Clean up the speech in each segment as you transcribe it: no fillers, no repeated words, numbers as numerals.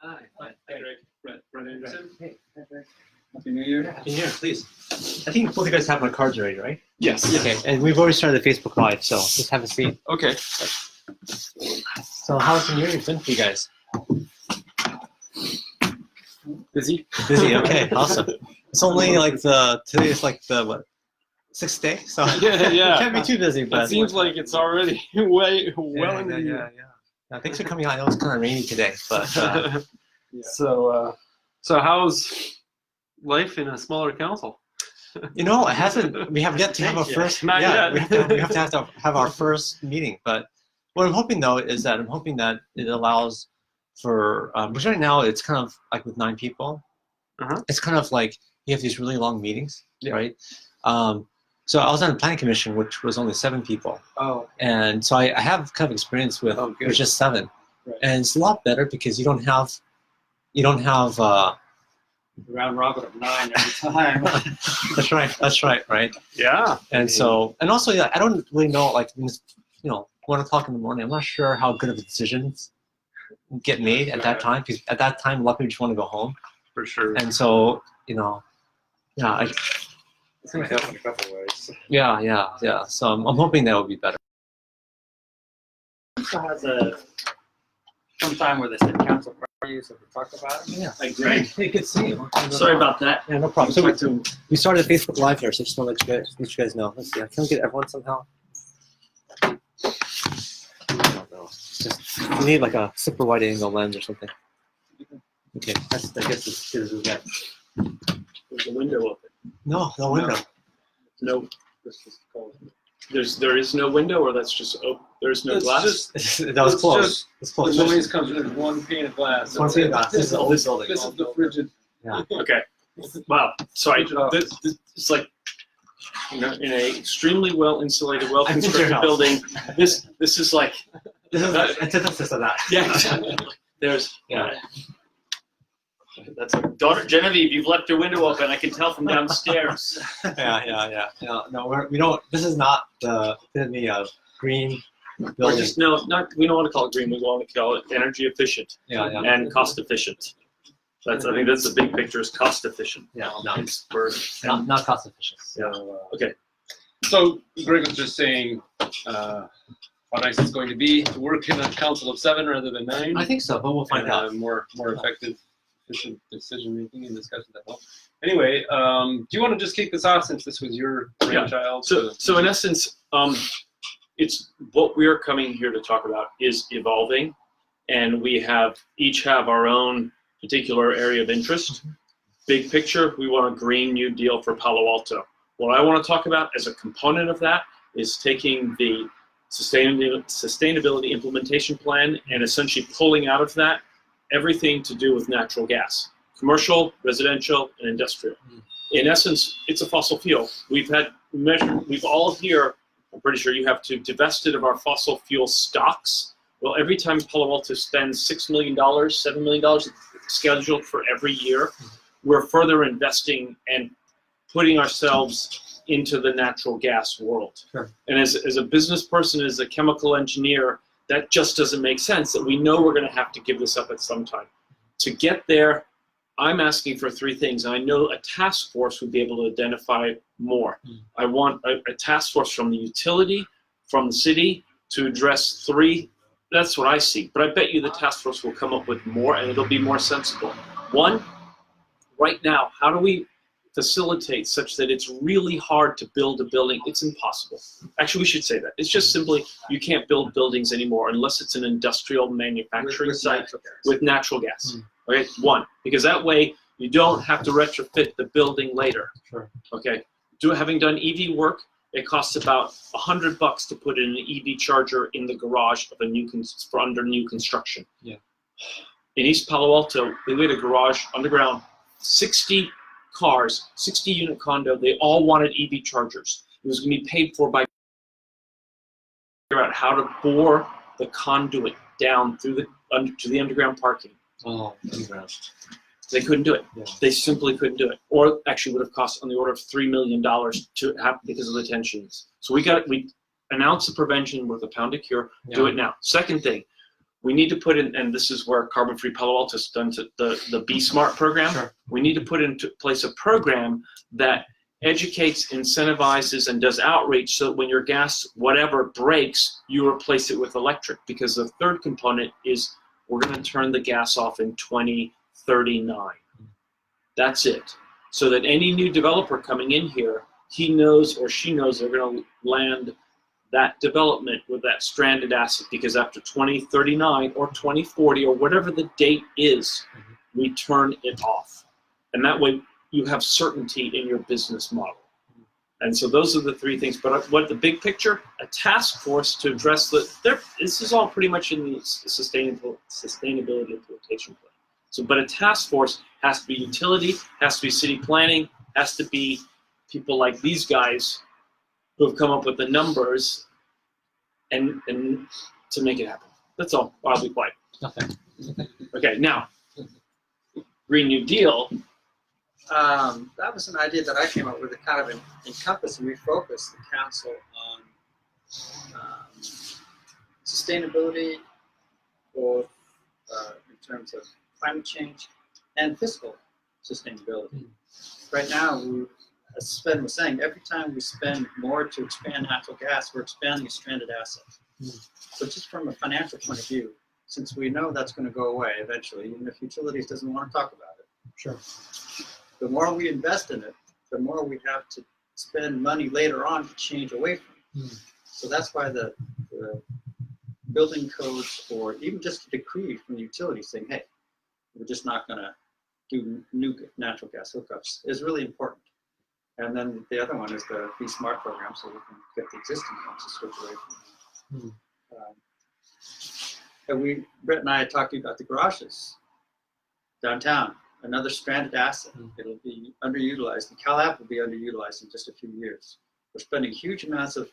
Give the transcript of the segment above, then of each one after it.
Hi, Greg. Brett Anderson. Hey, Happy New Year. Happy New Year, please. I think both of you guys have my cards already, right? Yes. Okay, and we've already started the Facebook Live, so just have a seat. Okay. So how's the New Year been for you guys? Busy? Busy, okay, awesome. It's only like today is like the, what, 6th day? So Yeah. can't be too busy, but. It seems like it's already well into the yeah. Thanks for coming out. I know it's kind of rainy today, but. So how's life in a smaller council? You know, it hasn't. We have yet to have our first. Not yet. We have to have our first meeting. But what I'm hoping though is that it allows for because right now it's kind of like with 9 people. It's kind of like you have these really long meetings, right? So I was on the planning commission, which was only 7 people. Oh. And so I have kind of experience with just 7, right. And it's a lot better because you don't have. Round robin of 9 every time. That's right, right? Yeah. And so, and also, yeah, I don't really know, like, 1 o'clock in the morning, I'm not sure how good of a decisions get made at that time, because at that time, a lot of people just want to go home. For sure. And so, yeah. It's going to help in a couple ways. Yeah. So I'm hoping that will be better. Also has some time where they said council parties that we talked about. Yeah. Hey, Greg. Hey, good to see you. Sorry about that. Yeah, no problem. So we started Facebook Live here, so just want to let you guys know. Let's see. Can we get everyone somehow? I don't know. You need like a super wide angle lens or something. Okay, I guess as good as we get. There's a window open. No window. No. There is no window, or that's just open. There's no glass. That was close. It's close. The noise comes with 1 pane of glass. One pane of glass. This is the oldest building. This is the frigid. Yeah. Okay. Wow. So this it's like, in an extremely well insulated, well constructed building. This is like. This is the antithesis of that. Yeah. Exactly. There's. That's a daughter Genevieve. You've left your window open. I can tell from downstairs. Yeah. No, we don't. This is not the epitome of green building. We don't want to call it green. We want to call it energy efficient. Yeah. And cost efficient. I think that's the big picture, is cost efficient. Yeah. No, It's not cost efficient. Yeah. Okay. So Greg was just saying how nice it's going to be to work in a council of 7 rather than 9. I think so, but we'll find out. More effective, efficient decision making and discussion that help. Anyway, do you want to just kick this off since this was your brainchild? So in essence, it's what we are coming here to talk about is evolving, and we each have our own particular area of interest. Big picture, we want a Green New Deal for Palo Alto. What I want to talk about as a component of that is taking the sustainability implementation plan and essentially pulling out of that everything to do with natural gas, commercial, residential, and industrial. In essence, it's a fossil fuel. We've all here, I'm pretty sure you have to divest it of our fossil fuel stocks. Well, every time Palo Alto spends $6 million, $7 million scheduled for every year, we're further investing and putting ourselves into the natural gas world. Sure. And as a business person, as a chemical engineer, that just doesn't make sense, that we know we're going to have to give this up at some time. To get there, I'm asking for 3 things. I know a task force would be able to identify more. I want a task force from the utility, from the city, to address 3. That's what I see. But I bet you the task force will come up with more, and it'll be more sensible. 1, right now, how do we facilitate such that it's really hard to build a building? It's impossible. Actually, we should say that. It's just simply, you can't build buildings anymore unless it's an industrial manufacturing site with natural gas. Okay, 1, because that way you don't have to retrofit the building later. Sure. Okay, having done EV work, it costs about $100 to put in an EV charger in the garage of under new construction. Yeah. In East Palo Alto, we had a garage underground, 60 cars, 60-unit condo. They all wanted EV chargers. It was going to be paid for by figure out how to bore the conduit down through to the underground parking. Oh, underground. They couldn't do it. Yeah. They simply couldn't do it. Or actually would have cost on the order of $3 million to have because of the tensions. So we announced the prevention with a pound of cure. Do it now. Second thing, we need to put in, and this is where Carbon Free Palo Alto has done the Be Smart program. Sure. We need to put into place a program that educates, incentivizes, and does outreach so that when your gas, whatever, breaks, you replace it with electric. Because the third component is we're going to turn the gas off in 2039. That's it. So that any new developer coming in here, he knows or she knows they're going to land that development with that stranded asset, because after 2039 or 2040 or whatever the date is, we turn it off. And that way you have certainty in your business model. And so those are the three things. But what the big picture, a task force to address this is all pretty much in the sustainability implementation plan. So, but a task force has to be utility, has to be city planning, has to be people like these guys who have come up with the numbers and to make it happen. That's all. I'll be quiet. Okay. Okay, now, Green New Deal. That was an idea that I came up with to kind of encompass and refocus the council on sustainability, both in terms of climate change and fiscal sustainability. Right now, as Sven was saying, every time we spend more to expand natural gas, we're expanding a stranded asset. So just from a financial point of view, since we know that's going to go away eventually, even if utilities doesn't want to talk about it, Sure. the more we invest in it, the more we have to spend money later on to change away from it. So that's why the building codes, or even just a decree from the utility saying, hey, we're just not going to do new natural gas hookups, is really important. And then the other one is the Be Smart program, so we can get the existing ones to switch away from them. And Brett and I had talked to you about the garages downtown, another stranded asset. It'll be underutilized, and CalApp will be underutilized in just a few years. We're spending huge amounts of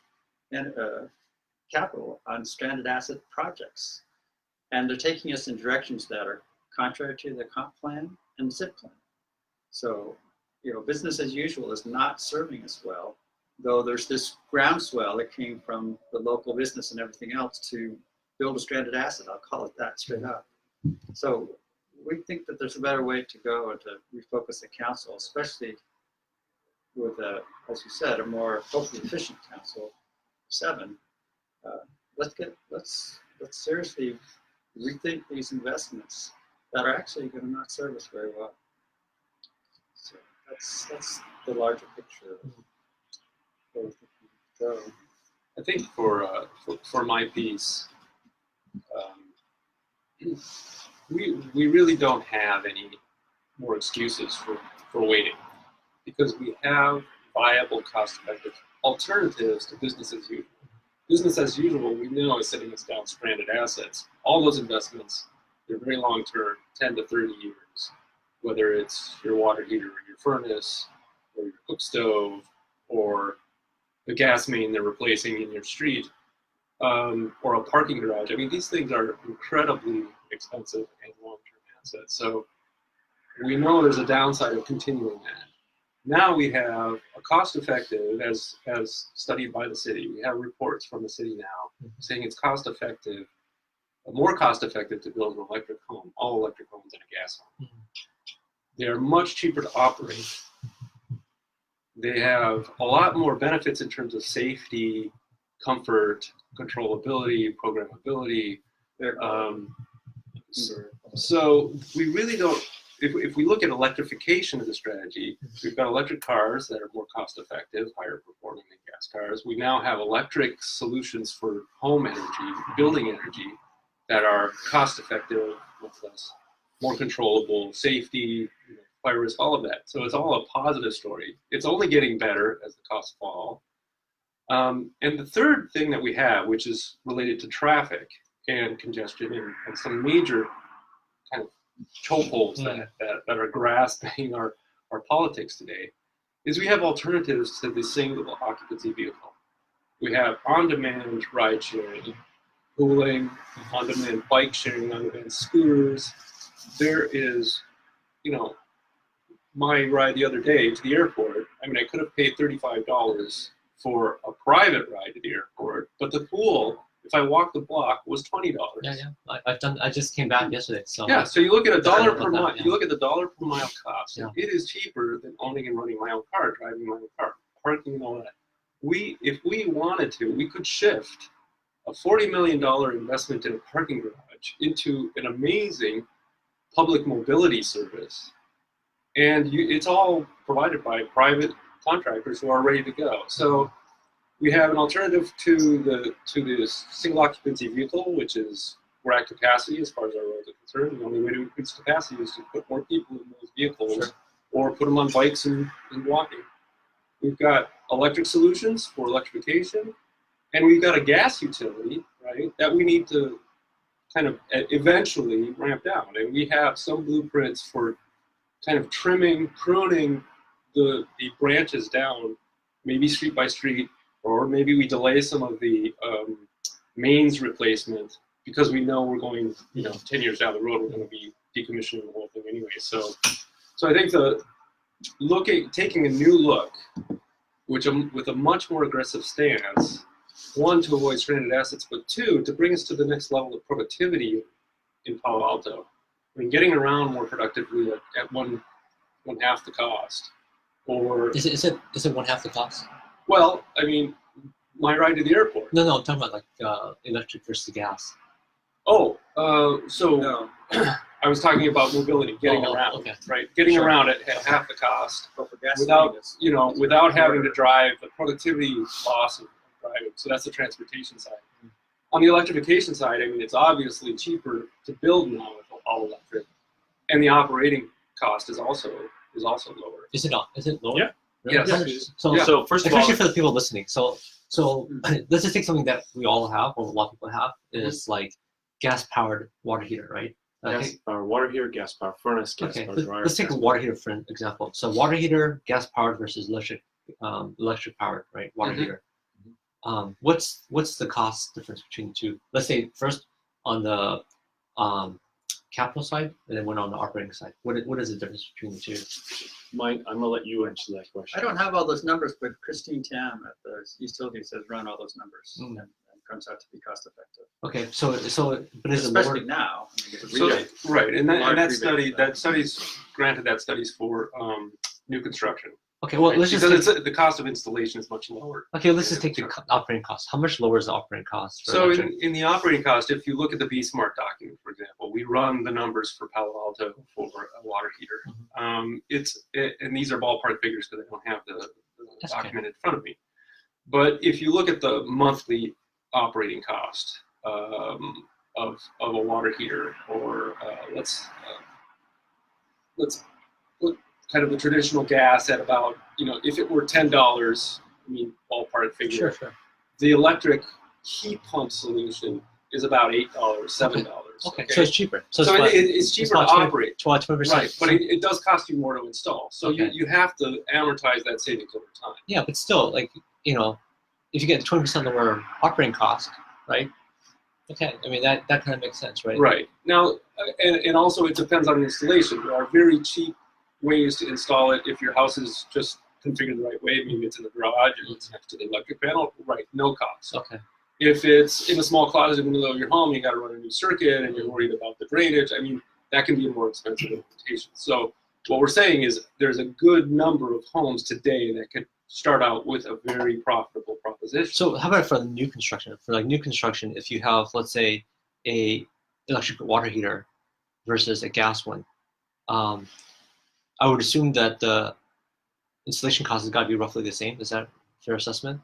capital on stranded asset projects, and they're taking us in directions that are contrary to the comp plan and the SIP plan. So, business as usual is not serving us well, though there's this groundswell that came from the local business and everything else to build a stranded asset. I'll call it that straight up. So we think that there's a better way to go and to refocus the council, especially with, as you said, a more hopefully efficient council, 7. Let's seriously rethink these investments that are actually going to not serve us very well. So that's the larger picture of where we think we can go. I think for my piece, we really don't have any more excuses for waiting, because we have viable, cost-effective alternatives to business as usual. Business as usual, we know, is setting us down stranded assets. All those investments, they're very long-term, 10 to 30 years, whether it's your water heater or your furnace, or your cook stove, or the gas main they're replacing in your street, or a parking garage. I mean, these things are incredibly expensive and long-term assets. So we know there's a downside of continuing that. Now we have a cost-effective, as studied by the city. We have reports from the city now saying it's cost-effective, more cost-effective to build an electric home, all electric homes, and a gas home. They are much cheaper to operate. They have a lot more benefits in terms of safety, comfort, controllability, programmability. So we really don't, if we look at electrification of the strategy, we've got electric cars that are more cost effective, higher performing than gas cars. We now have electric solutions for home energy, building energy, that are cost effective, much less, more controllable, safety, fire risk, all of that. So it's all a positive story. It's only getting better as the costs fall. And the third thing that we have, which is related to traffic and congestion and some major kind of chokeholds that are grasping our politics today, is we have alternatives to the single occupancy vehicle. We have on-demand ride sharing, pooling, on-demand bike sharing, on-demand scooters. There is, my ride the other day to the airport, I mean, I could have paid $35 for a private ride to the airport, but the pool, if I walk the block, was $20. Yeah, yeah. I've done. I just came back yesterday. So Yeah, so you look at a dollar about per that, mile. yeah. You look at the dollar per mile cost. Yeah. It is cheaper than owning and running my own car, driving my own car, parking and all that. If we wanted to, we could shift a $40 million investment in a parking garage into an amazing public mobility service, and it's all provided by private contractors who are ready to go. So we have an alternative to the single occupancy vehicle, which is we're at capacity as far as our roads are concerned. The only way to increase capacity is to put more people in those vehicles, Sure. or put them on bikes and walking. We've got electric solutions for electrification, and we've got a gas utility, right, that we need to kind of eventually ramp down. And we have some blueprints for kind of pruning the branches down, maybe street by street, or maybe we delay some of the mains replacement because we know we're going, 10 years down the road, we're going to be decommissioning the whole thing anyway. So I think taking a new look, with a much more aggressive stance, one, to avoid stranded assets, but two, to bring us to the next level of productivity in Palo Alto. I mean, getting around more productively at one half the cost, or is it one half the cost? well, I mean, my ride to the airport. No, I'm talking about like electric versus gas. Oh, so No. I was talking about mobility, getting around, okay. right? Getting Sure. around at half the cost, But for gas without stations, without having to drive, the productivity loss of driving. So that's the transportation side. On the electrification side, I mean, it's obviously cheaper to build now with all electric, and the operating cost is also lower. Is it not? Is it lower? Yeah. Really? Yes. How much? So, Yeah. So first of all, especially for the people listening. So let's just take something that we all have, or a lot of people have, is like gas-powered water heater, right? gas power, water heater, gas power furnace, gas Okay, power dryer. let's take a water heater for an example. So water heater, gas-powered versus electric-powered, right? Water Mhm. heater. What's the cost difference between the two? Let's say first on the capital side, and then one on the operating side. What is the difference between the two? Mike, I'm gonna let you answer that question. I don't have all those numbers, but Christine Tam at the utilities has run all those numbers and comes out to be cost effective. Okay, so but is it Especially lower? now. I mean, So right, and Large that study's granted. That study's for new construction. Okay, well let's just take, the cost of installation is much lower. okay, let's just take the operating cost. How much lower is the operating cost? For So electric? in the operating cost, if you look at the Be Smart document, for example, we run the numbers for Palo Alto for a water heater. And these are ballpark figures because I don't have the That's document in front of me. But if you look at the monthly operating cost of a water heater, or let's put kind of the traditional gas at about, if it were $10, I mean, ballpark figure. Sure. The electric heat pump solution is about $8, $7. Okay, so it's cheaper. So about- it's cheaper to about 20 operate. 20%. Right, but it does cost you more to install. So Okay. you have to amortize that savings over time. Yeah, but still, like, if you get 20% lower operating cost, right? Okay, I mean, that kind of makes sense, right? Right. Now, and also it depends on the installation. There are very cheap ways to install it if your house is just configured the right way. Maybe it's in the garage and it's next to the electric panel. Right, no cost. Okay. If it's in a small closet in the middle of your home, you got to run a new circuit and you're worried about the drainage. I mean, that can be a more expensive implementation. So what we're saying is there's a good number of homes today that could start out with a very profitable proposition. So how about for the new construction? For like new construction, if you have, let's say, a electric water heater versus a gas one, I would assume that the installation cost has got to be roughly the same. Is that a fair assessment?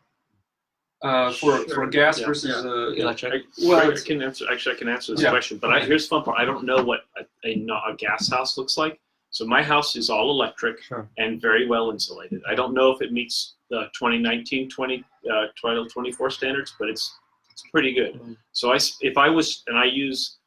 For gas Yeah. versus Electric. I can answer this Yeah. question, but here's the fun part. I don't know what a gas house looks like. So my house is all electric Sure. and very well insulated. I don't know if it meets the 2019 Title 24 standards, but it's pretty good. Mhm. So I use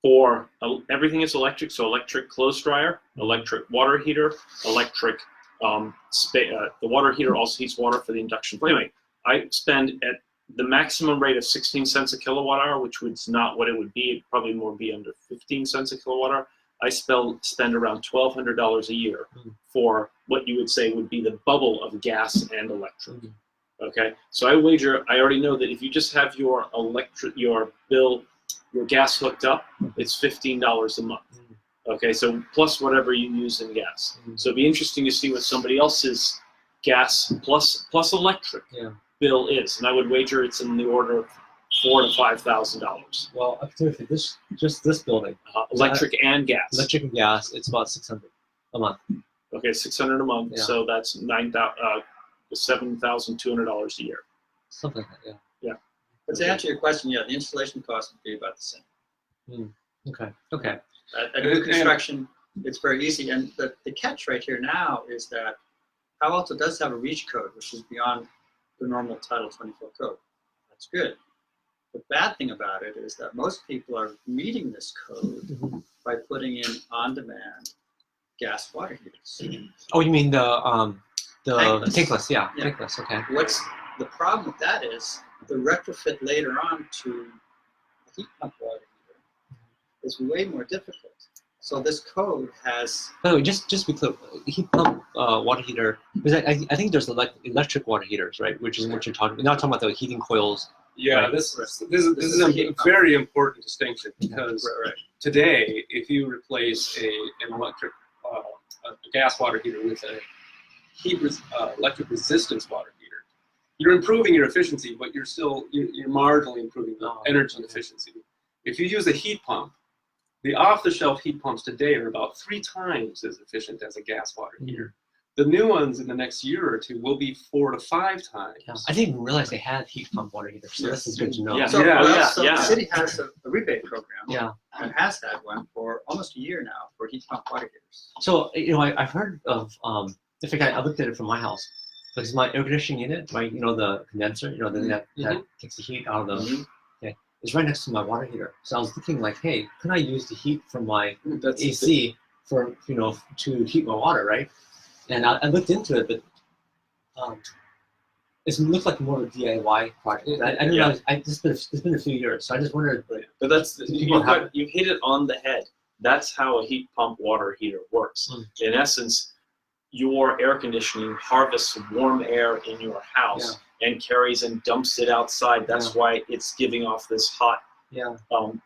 for everything is electric. So electric clothes dryer, electric water heater, electric the water heater also heats water for the induction. But anyway, I spend at the maximum rate of 16 cents a kilowatt hour, which was not what it would be. It'd probably more be under 15 cents a kilowatt hour. I spend around $1,200 a year for what you would say would be the bubble of gas and electric. Okay, so I wager, I already know that if you just have your gas hooked up, it's $15 a month. Okay, so plus whatever you use in gas. So it'd be interesting to see what somebody else's gas plus electric bill is, and I would wager it's in the order of $4,000 to $5,000. Well, up to just this building, Electric and gas. electric and gas, it's about $600 a month. Okay, $600 a month. Yeah. So that's $7,200 a year. Something like that. Yeah. But to answer your question, yeah, the installation cost would be about the same. Okay. At new construction, it's very easy. And the catch right here now is that Palo Alto does have a REACH code, which is beyond the normal Title 24 code. That's good. The bad thing about it is that most people are meeting this code by putting in on-demand gas water heaters. Oh, you mean the Tankless. tankless? Yeah, Yeah. tankless. Okay. What's the problem with that is the retrofit later on to a heat pump water heater is way more difficult. So this code has By the way, just to be clear, heat pump water heater. Because I think there's electric water heaters, right? Which is what you're talking. We're not talking about the heating coils. Yeah, Right. this is a very important distinction because right. today, if you replace an electric a gas water heater with a electric resistance water heater, you're improving your efficiency, but you're marginally improving the energy efficiency. If you use a heat pump, the off-the-shelf heat pumps today are about 3 times as efficient as a gas water heater. The new ones in the next year or two will be 4 to 5 times. Yeah. I didn't even realize they had heat pump water heaters. So this is good to know. Yeah. So, so yeah. the city has a rebate program. Yeah. And has had one for almost a year now for heat pump water heaters. So I've heard of. In fact, I looked at it from my house because my air conditioning unit, the condenser, that takes the heat out of the. Okay, it's right next to my water heater. So I was thinking like, hey, can I use the heat from my AC for to heat my water, right? And I looked into it, but it looked like more of a DIY project. I didn't realize. It's been a few years, so I just wondered. But that's you hit it on the head. That's how a heat pump water heater works. In essence, your air conditioning harvests warm air in your house and carries and dumps it outside. That's why it's giving off this hot. The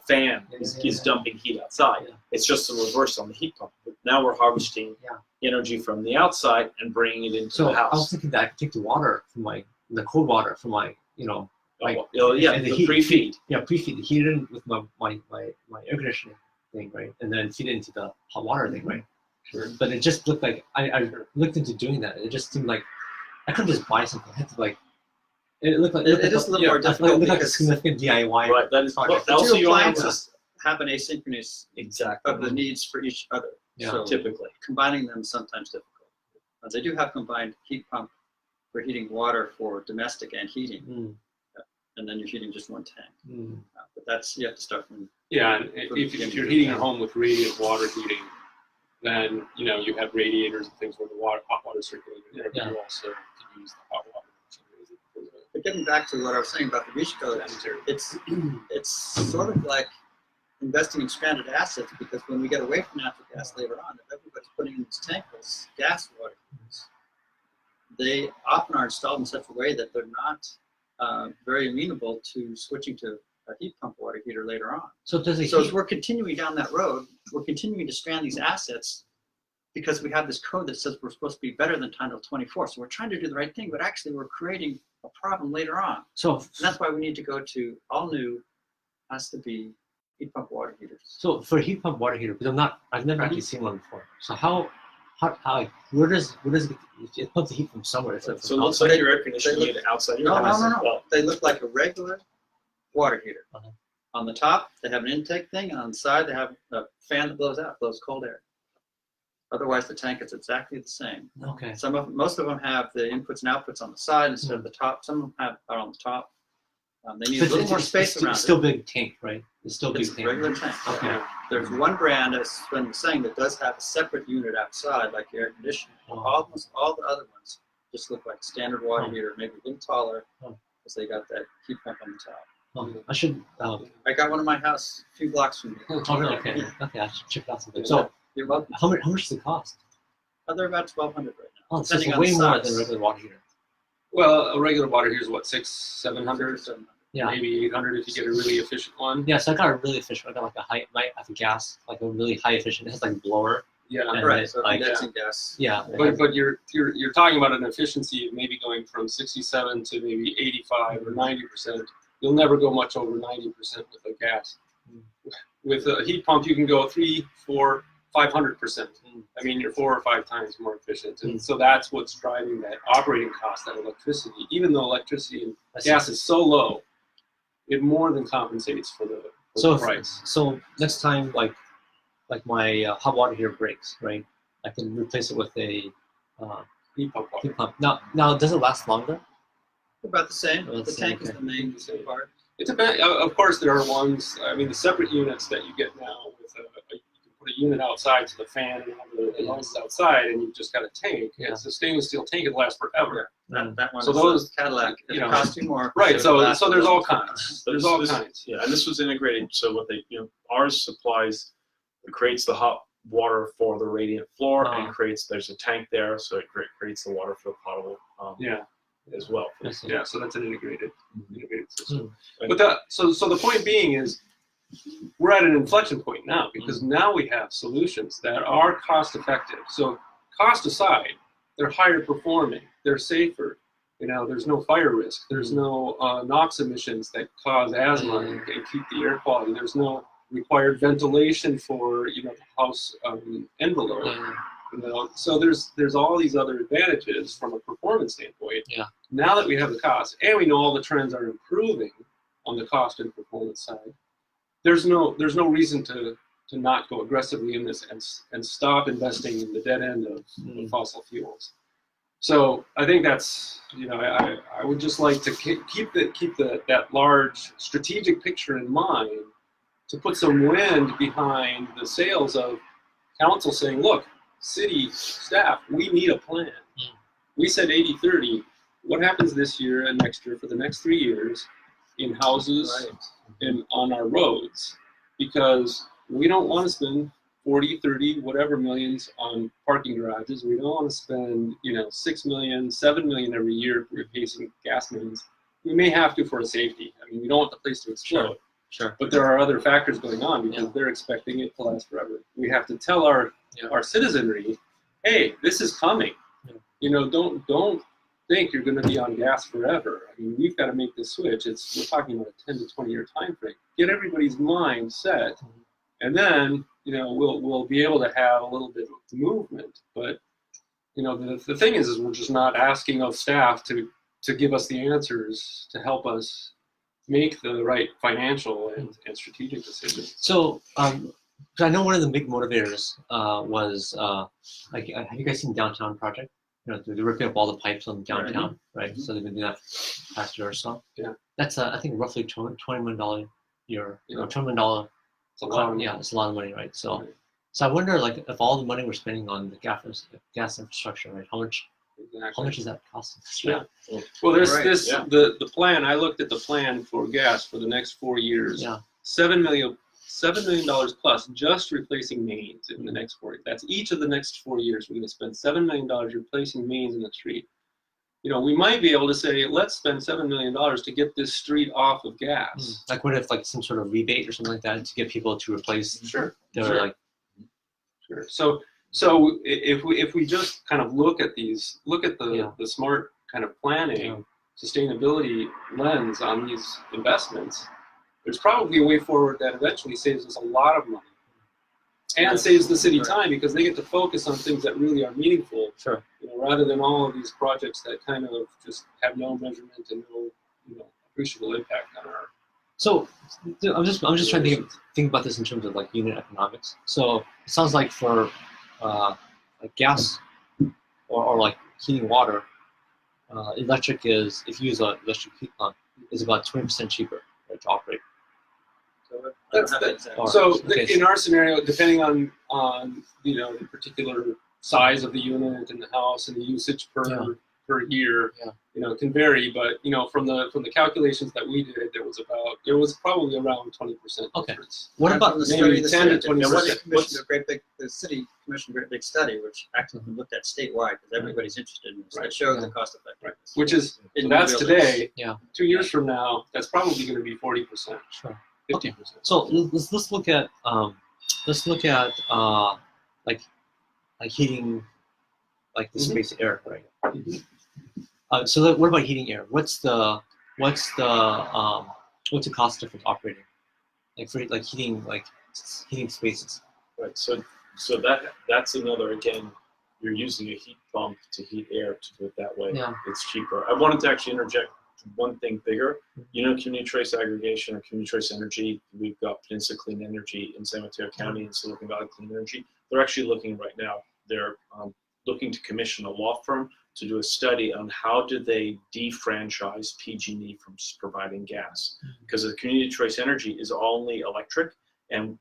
fan is dumping heat outside. It's just the reverse on the heat pump. But now we're harvesting energy from the outside and bringing it into the house. I was thinking that I could take the water from the cold water from my the heat, pre-feed. Pre-feed, heat it in with my air conditioning thing, right? And then feed it into the hot water thing, right? Sure. But it just looked like I looked into doing that. It just seemed like I couldn't just buy something. I had to it looked like It is a little more difficult It looked like a because significant DIY. Right. That is. project. the Also, two you want to appliances have an asynchronous exactly of the needs for each other. Yeah. So typically. combining them is sometimes difficult. They do have combined heat pump for heating water for domestic and heating, and then you're heating just one tank. But that's you have to start from. Yeah, and if you're heating your home with radiant water heating, then you have radiators and things where the hot water circulating there, but you also can use the hot water. But getting back to what I was saying about the REACH code, it's sort of like investing in stranded assets, because when we get away from natural gas later on, if everybody's putting in these tankless gas water heaters, they often are installed in such a way that they're not very amenable to switching to a heat pump water heater later on. So as we're continuing down that road, we're continuing to strand these assets because we have this code that says we're supposed to be better than Title 24. So we're trying to do the right thing, but actually we're creating a problem later on. So and that's why we need to go to all new, has to be heat pump water heaters. So for heat pump water heater, because I've never actually seen one before. So where does it pumps the heat from somewhere? So it looks like your air conditioning unit outside your house. No. They look like a regular water heater. On the top, they have an intake thing, and on the side, they have a fan that blows cold air. Otherwise, the tank is exactly the same. Okay. Most of them have the inputs and outputs on the side instead of the top. Some of them are on the top. They need a little more space around it. It's still big tank, right? It's still big It's a tank. regular tank. Okay. There's one brand, as Sven was saying, that does have a separate unit outside, like your air conditioning. Almost all the other ones just look like a standard water heater, maybe a little taller, because they got that heat pump on the top. I should. I got one in my house a few blocks from here. Oh, really? Okay. Okay, I should check out something. So, you're welcome. How much does it cost? They're about $1,200 right now. Oh, so it's depending on way the more size. than a regular water heater. Well, a regular water here is what, 700, Yeah. maybe 800 if you get a really efficient one. Yeah, so I got a really efficient. I got like a high, I have a gas, like a really high efficient. It has like a blower. Yeah, And Right, it, so like, condensing gas. yeah. but you're talking about an efficiency of maybe going from 67 to maybe 85 or 90%. You'll never go much over 90% with a gas. With a heat pump, you can go 300, 400, 500%. I mean, you're 4 or 5 times more efficient, and so that's what's driving that operating cost, that electricity. Even though electricity and gas is so low, it more than compensates for the price. So next time, like my hot water heater breaks, right? I can replace it with a Heat pump water. heat pump. Now, does it last longer? About the same. About The the same, tank is okay. the main part. It depends. Of course, there are ones. I mean, the separate units that you get now with you can put a unit outside to the fan and have the noise outside, and you've just got a tank. Yeah. It's a stainless steel tank. It lasts forever. That one So is those, Cadillac. you It'll know, cost you more. Right. It'll So last there's all longer. kinds. There's all kinds. Yeah, and this was integrated. So what they, ours supplies, it creates the hot water for the radiant floor, and there's a tank there, so it creates the water for the potable Yeah. as well. I see. Yeah. So that's an integrated system. Mm. But so the point being is, we're at an inflection point now, because now we have solutions that are cost effective. So cost aside, they're higher performing, they're safer. There's no fire risk. There's no NOx emissions that cause asthma and keep the air quality. There's no required ventilation for the house envelope. So there's all these other advantages from a performance standpoint. Yeah. Now that we have the cost, and we know all the trends are improving on the cost and performance side, there's no reason to not go aggressively in this and stop investing in the dead end of fossil fuels. So I think that's I would just like to keep that large strategic picture in mind, to put some wind behind the sails of council saying, look, city staff, we need a plan. We said 80-30. What happens this year and next year for the next 3 years in houses and on our roads? Because we don't want to spend 40, 30, whatever millions on parking garages. We don't want to spend, 6 million, 7 million every year replacing gas mains. We may have to for a safety. I mean, we don't want the place to explode. Sure. But there are other factors going on, because they're expecting it to last forever. We have to tell our citizenry, hey, this is coming. Yeah. Don't think you're going to be on gas forever. I mean, we've got to make this switch. We're talking about a 10 to 20 year time frame. Get everybody's mind set, and then we'll be able to have a little bit of movement. But the thing is we're just not asking of staff to give us the answers to help us make the right financial and strategic decisions. So, I know one of the big motivators was have you guys seen Downtown Project? They're ripping up all the pipes on downtown, right? So they've been doing that for the past year or so. Yeah. That's I think roughly $20 million a year. Yeah. $20 million. It's a lot of money. Yeah, it's a lot of money, right? So, so I wonder, if all the money we're spending on the gas infrastructure, right? How much is that costing us? Right? Yeah. Well, there's Right. this the plan. I looked at the plan for gas for the next 4 years. Yeah. $7 million plus just replacing mains in the next 4 years. That's each of the next 4 years. We're going to spend $7 million replacing mains in the street. We might be able to say, let's spend $7 million to get this street off of gas. Like, what if some sort of rebate or something like that to get people to replace? Sure. Their Sure. Sure. So if we just kind of look at the smart kind of planning, sustainability lens on these investments, there's probably a way forward that eventually saves us a lot of money and saves the city time, because they get to focus on things that really are meaningful, Sure. rather than all of these projects that kind of just have no measurement and no appreciable impact on our. So I'm just trying to think about this in terms of unit economics. So it sounds like for gas or heating water, electric is, if you use an electric heat pump, is about 20% cheaper, right, to operate. In our scenario, depending on the particular size of the unit and the house and the usage per per year. Yeah. It can vary, but from the calculations that we did, there was probably around 20% Okay. difference. What And about from the maybe study, the 10 to city did, 20%? the city commissioned a great big study, which actually looked at statewide, because everybody's interested in this, that Right. showed Yeah. the cost effectiveness. Which is In that's new buildings. today. Yeah. 2 years from now, that's probably going to be 40%, Sure. 50%. So let's look at like heating, like the Mhm. space air, right? Mhm. So what about heating air? What's the cost difference operating, like for like heating spaces? Right. So that's another, again, you're using a heat pump to heat air, to do it that way. Yeah. It's cheaper. I wanted to actually interject one thing bigger. Community trace aggregation or community trace energy. We've got Peninsula Clean Energy in San Mateo County and Silicon Valley Clean Energy. They're actually looking right now. They're looking to commission a law firm to do a study on how do they defranchise PG&E from providing gas, because the community trace energy is only electric, and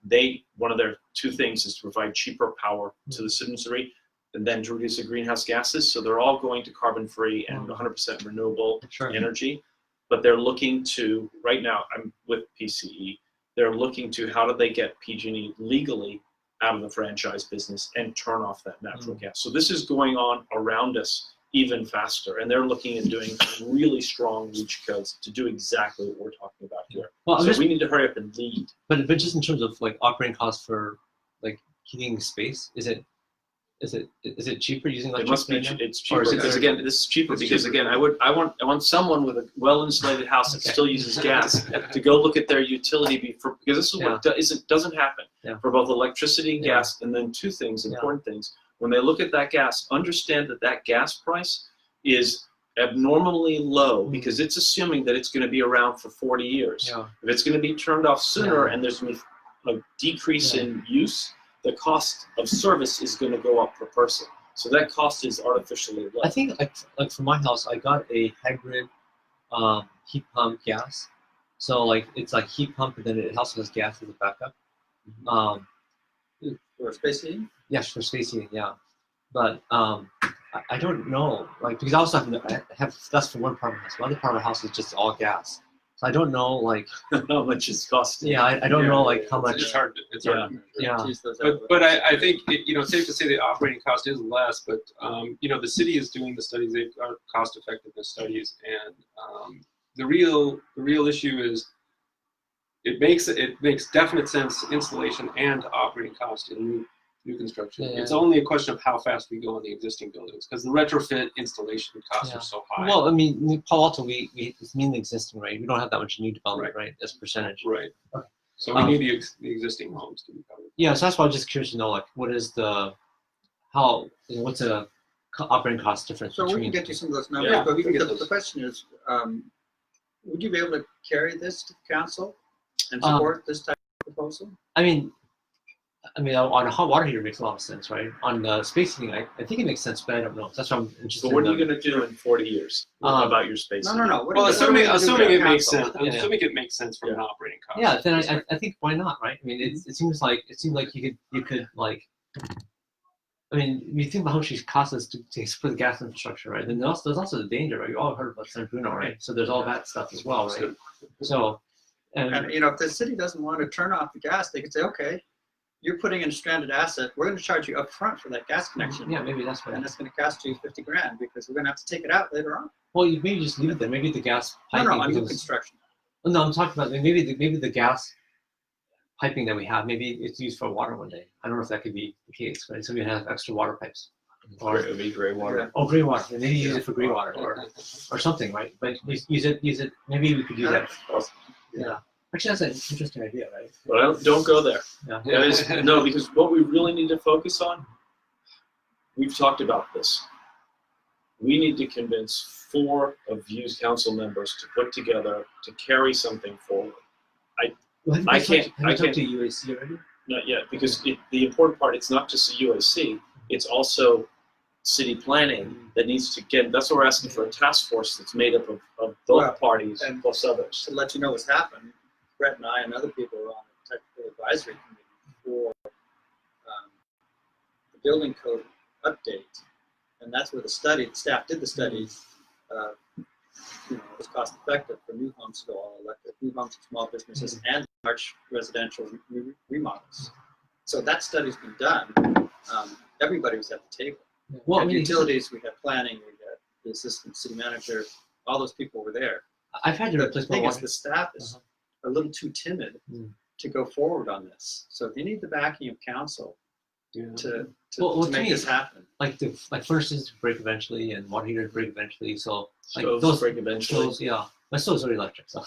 one of their two things is to provide cheaper power to the citizenry and then to reduce the greenhouse gases. So they're all going to carbon-free and 100% renewable Sure. energy. But they're looking to, right now, I'm with PCE, they're looking to how do they get PG&E legally out of the franchise business and turn off that natural gas. So this is going on around us even faster. And they're looking at doing really strong reach codes to do exactly what we're talking about here. Well, so we need to hurry up and lead. But just in terms of like operating costs for like heating space, is it cheaper using It must electricity? be. It's cheaper because again, this is cheaper because again, I want someone with a well-insulated house that still uses gas to go look at their utility because this is what doesn't happen for both electricity and gas. And then two things, important things. When they look at that gas, understand that gas price is abnormally low because it's assuming that it's going to be around for 40 years. Yeah. If it's going to be turned off sooner and there's going to be a decrease in use, the cost of service is going to go up per person. So that cost is artificially low. I think like for my house, I got a hybrid heat pump gas. So like it's like heat pump, and then it also has gas as a backup. For space heating? Yes, for space heating, yeah. But I don't know, like because I also have that's for one part of the house. The other part of the house is just all gas. So I don't know like how much it's costing. Yeah, I don't know like how much. It's hard. It's hard. Yeah. But I think it's safe to say the operating cost is less. But the city is doing the studies. They've got cost effectiveness studies, and the real issue is it makes definite sense installation and operating cost in new construction. Yeah. It's only a question of how fast we go on the existing buildings because the retrofit installation costs are so high. Well, I mean, Palo Alto, it's mainly existing, right? We don't have that much new development, right? As a percentage. Right. Okay. So we need the existing homes to be covered. Yeah, so that's why I'm just curious to know, like, what's a operating cost difference So between? we can get you some of those numbers, Yeah, but we can get those. the question is, would you be able to carry this to council and support this type of proposal? I mean, on a hot water heater makes a lot of sense, right? On the space heating, I think it makes sense, but I don't know. That's why I'm interested. But what are you going to do in 40 years about your space? No. Well, assuming it makes sense. sense. Assuming it makes sense from an operating cost. Yeah, then I think why not, right? I mean, it seems like you could like. I mean, you think about how much it costs us to for the gas infrastructure, right? Then there's also the danger, right? You all heard about San Bruno, right? So there's all that stuff as well, right? So, And if the city doesn't want to turn off the gas, they could say, okay, you're putting in a stranded asset. We're going to charge you up front for that gas connection. yeah, maybe that's what. And it's going to cost you $50,000 because we're going to have to take it out later on. Well, you maybe just leave it there. Maybe the gas piping. No, on new construction. No, I'm talking about maybe the gas piping that we have. Maybe it's used for water one day. I don't know if that could be the case, right? So we have extra water pipes. Or it would be gray water. Oh, gray water. Maybe use it for gray water or something, right? But use it. Maybe we could do that. Yeah. Actually, that's an interesting idea, right? But don't go there. Yeah. That is, no, because what we really need to focus on, we've talked about this. We need to convince 4 of View's council members to put together, to carry something forward. Have you talked to UAC already? Not yet, because the important part, it's not just the UAC, it's also city planning that needs to get, that's what we're asking for, a task force that's made up of both parties and plus others. To let you know what's happened, Brett and I and other people are on a technical advisory committee for the building code update. And that's where the staff did the study. It was cost effective for new homes to go all electric, new homes for small businesses and large residential remodels. So that study's been done. Everybody was at the table. Well, We had utilities, we had planning, we had the assistant city manager, all those people were there. I've had to The replace thing my is, water. the staff is a little too timid to go forward on this. So they need the backing of council to Well, to make me, this happen. Like furnaces to break eventually, and water heaters break eventually. So like Stoves those break eventually. stoves, yeah. My stove's already electric, so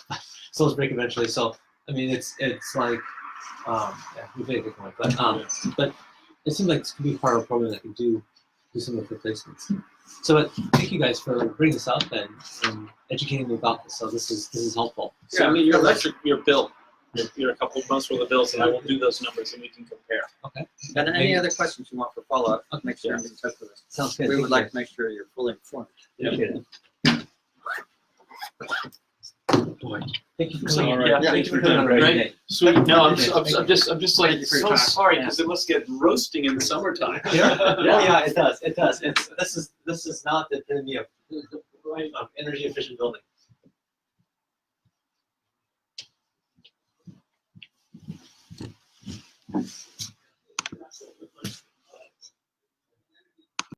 stoves break eventually. So I mean, it's like yeah, we made a good point, but it seems like this could be part of a program that can do some of the replacements. So thank you guys for bringing this up and educating me about this. So this is helpful. So I mean, your bill, your a couple of months worth of bills, and I will do those numbers and we can compare. Okay. And any other questions you want for follow-up, make sure you get in touch with us. Sounds good. We Thank would you. like to make sure you're fully informed. Boy, thank you for So, coming. all right. Yeah, thank you for coming on a Great. great day. Sweet. No, I'm Thank you. just like Thank you for your so time. sorry because it must get roasting in the summertime. Yeah. Oh yeah, it does. It does. This is not the epitome of energy efficient building.